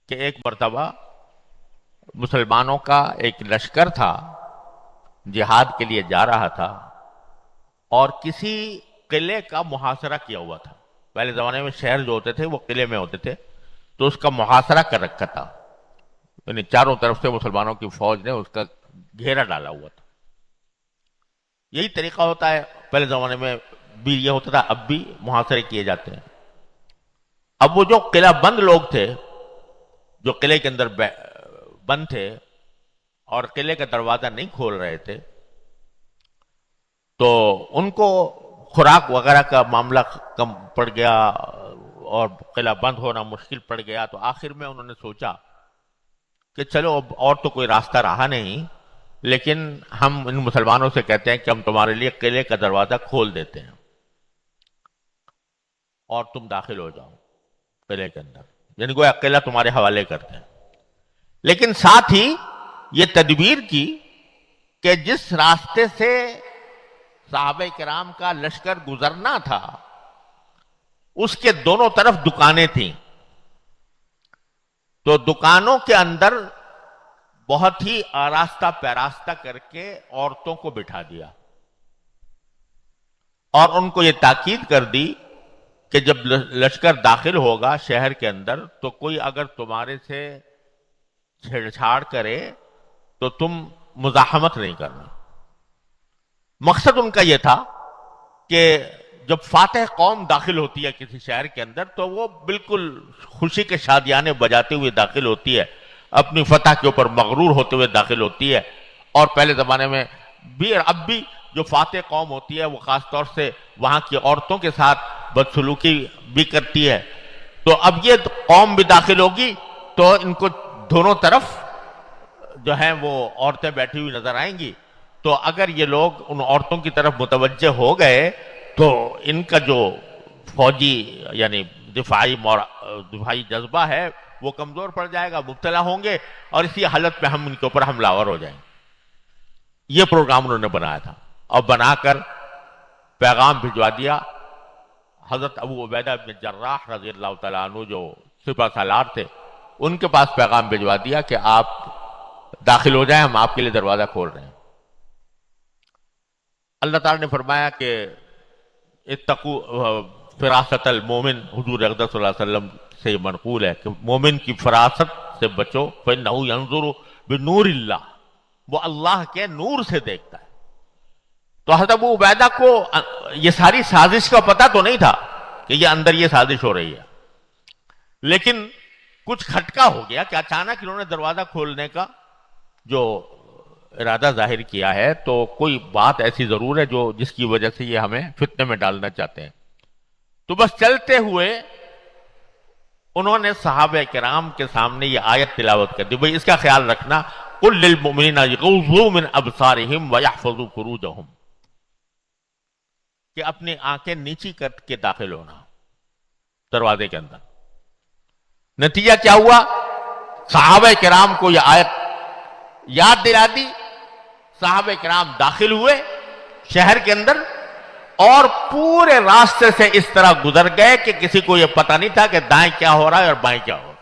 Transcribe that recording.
کہ ایک مرتبہ مسلمانوں کا ایک لشکر تھا، جہاد کے لیے جا رہا تھا، اور کسی قلعے کا محاصرہ کیا ہوا تھا۔ پہلے زمانے میں شہر جو ہوتے تھے وہ قلعے میں ہوتے تھے، تو اس کا محاصرہ کر رکھا تھا، یعنی چاروں طرف سے مسلمانوں کی فوج نے اس کا گھیرا ڈالا ہوا تھا۔ یہی طریقہ ہوتا ہے، پہلے زمانے میں بھی یہ ہوتا تھا، اب بھی محاصرے کیے جاتے ہیں۔ اب وہ جو قلعہ بند لوگ تھے، جو قلعے کے اندر بند تھے اور قلعے کا دروازہ نہیں کھول رہے تھے، تو ان کو خوراک وغیرہ کا معاملہ کم پڑ گیا اور قلعہ بند ہونا مشکل پڑ گیا۔ تو آخر میں انہوں نے سوچا کہ چلو اب اور تو کوئی راستہ رہا نہیں، لیکن ہم ان مسلمانوں سے کہتے ہیں کہ ہم تمہارے لیے قلعے کا دروازہ کھول دیتے ہیں اور تم داخل ہو جاؤ قلعے کے اندر، یعنی گویا قلعہ تمہارے حوالے کرتے ہیں۔ لیکن ساتھ ہی یہ تدبیر کی کہ جس راستے سے صحابہ کرام کا لشکر گزرنا تھا اس کے دونوں طرف دکانیں تھیں، تو دکانوں کے اندر بہت ہی آراستہ پیراستہ کر کے عورتوں کو بٹھا دیا اور ان کو یہ تاکید کر دی کہ جب لشکر داخل ہوگا شہر کے اندر تو کوئی اگر تمہارے سے چھیڑ چھاڑ کرے تو تم مزاحمت نہیں کرنا۔ مقصد ان کا یہ تھا کہ جب فاتح قوم داخل ہوتی ہے کسی شہر کے اندر تو وہ بالکل خوشی کے شادیانے بجاتے ہوئے داخل ہوتی ہے، اپنی فتح کے اوپر مغرور ہوتے ہوئے داخل ہوتی ہے۔ اور پہلے زمانے میں بھی اور اب بھی جو فاتح قوم ہوتی ہے وہ خاص طور سے وہاں کی عورتوں کے ساتھ بدسلوکی بھی کرتی ہے۔ تو اب یہ قوم بھی داخل ہوگی تو ان کو دونوں طرف جو ہیں وہ عورتیں بیٹھی ہوئی نظر آئیں گی، تو اگر یہ لوگ ان عورتوں کی طرف متوجہ ہو گئے تو ان کا جو فوجی یعنی دفاعی جذبہ ہے وہ کمزور پڑ جائے گا، مبتلا ہوں گے، اور اسی حالت میں ہم ان کے اوپر حملہ آور ہو جائیں گے۔ یہ پروگرام انہوں نے بنایا تھا اور بنا کر پیغام بھجوا دیا۔ حضرت ابو عبیدہ بن جراح رضی اللہ تعالیٰ عنہ جو سپہ سالار تھے ان کے پاس پیغام بھجوا دیا کہ آپ داخل ہو جائیں، ہم آپ کے لیے دروازہ کھول رہے ہیں۔ اللہ تعالیٰ نے فرمایا کہ اتقوا فراست المومن، حضور اقدس صلی اللہ علیہ وسلم سے یہ منقول ہے کہ مومن کی فراست سے بچو، فإنہ ینظر بنور اللہ، وہ اللہ کے نور سے دیکھتا ہے۔ تو حضرت ابو عبیدہ کو یہ ساری سازش کا پتہ تو نہیں تھا کہ یہ اندر یہ سازش ہو رہی ہے، لیکن کچھ کھٹکا ہو گیا کہ اچانک انہوں نے دروازہ کھولنے کا جو ارادہ ظاہر کیا ہے، تو کوئی بات ایسی ضرور ہے جس کی وجہ سے یہ ہمیں فتنے میں ڈالنا چاہتے ہیں۔ تو بس چلتے ہوئے انہوں نے صحابہ کرام کے سامنے یہ آیت تلاوت کر دی، بھئی اس کا خیال رکھنا، قل للمؤمنین یغضوا من ابصارہم ویحفظوا فروجہم، کہ اپنی آنکھیں نیچی کر کے داخل ہونا دروازے کے اندر۔ نتیجہ کیا ہوا؟ صحابہ کرام کو یہ آیت یاد دلا دی، صحابہ کرام داخل ہوئے شہر کے اندر اور پورے راستے سے اس طرح گزر گئے کہ کسی کو یہ پتہ نہیں تھا کہ دائیں کیا ہو رہا ہے اور بائیں کیا ہو رہا ہے۔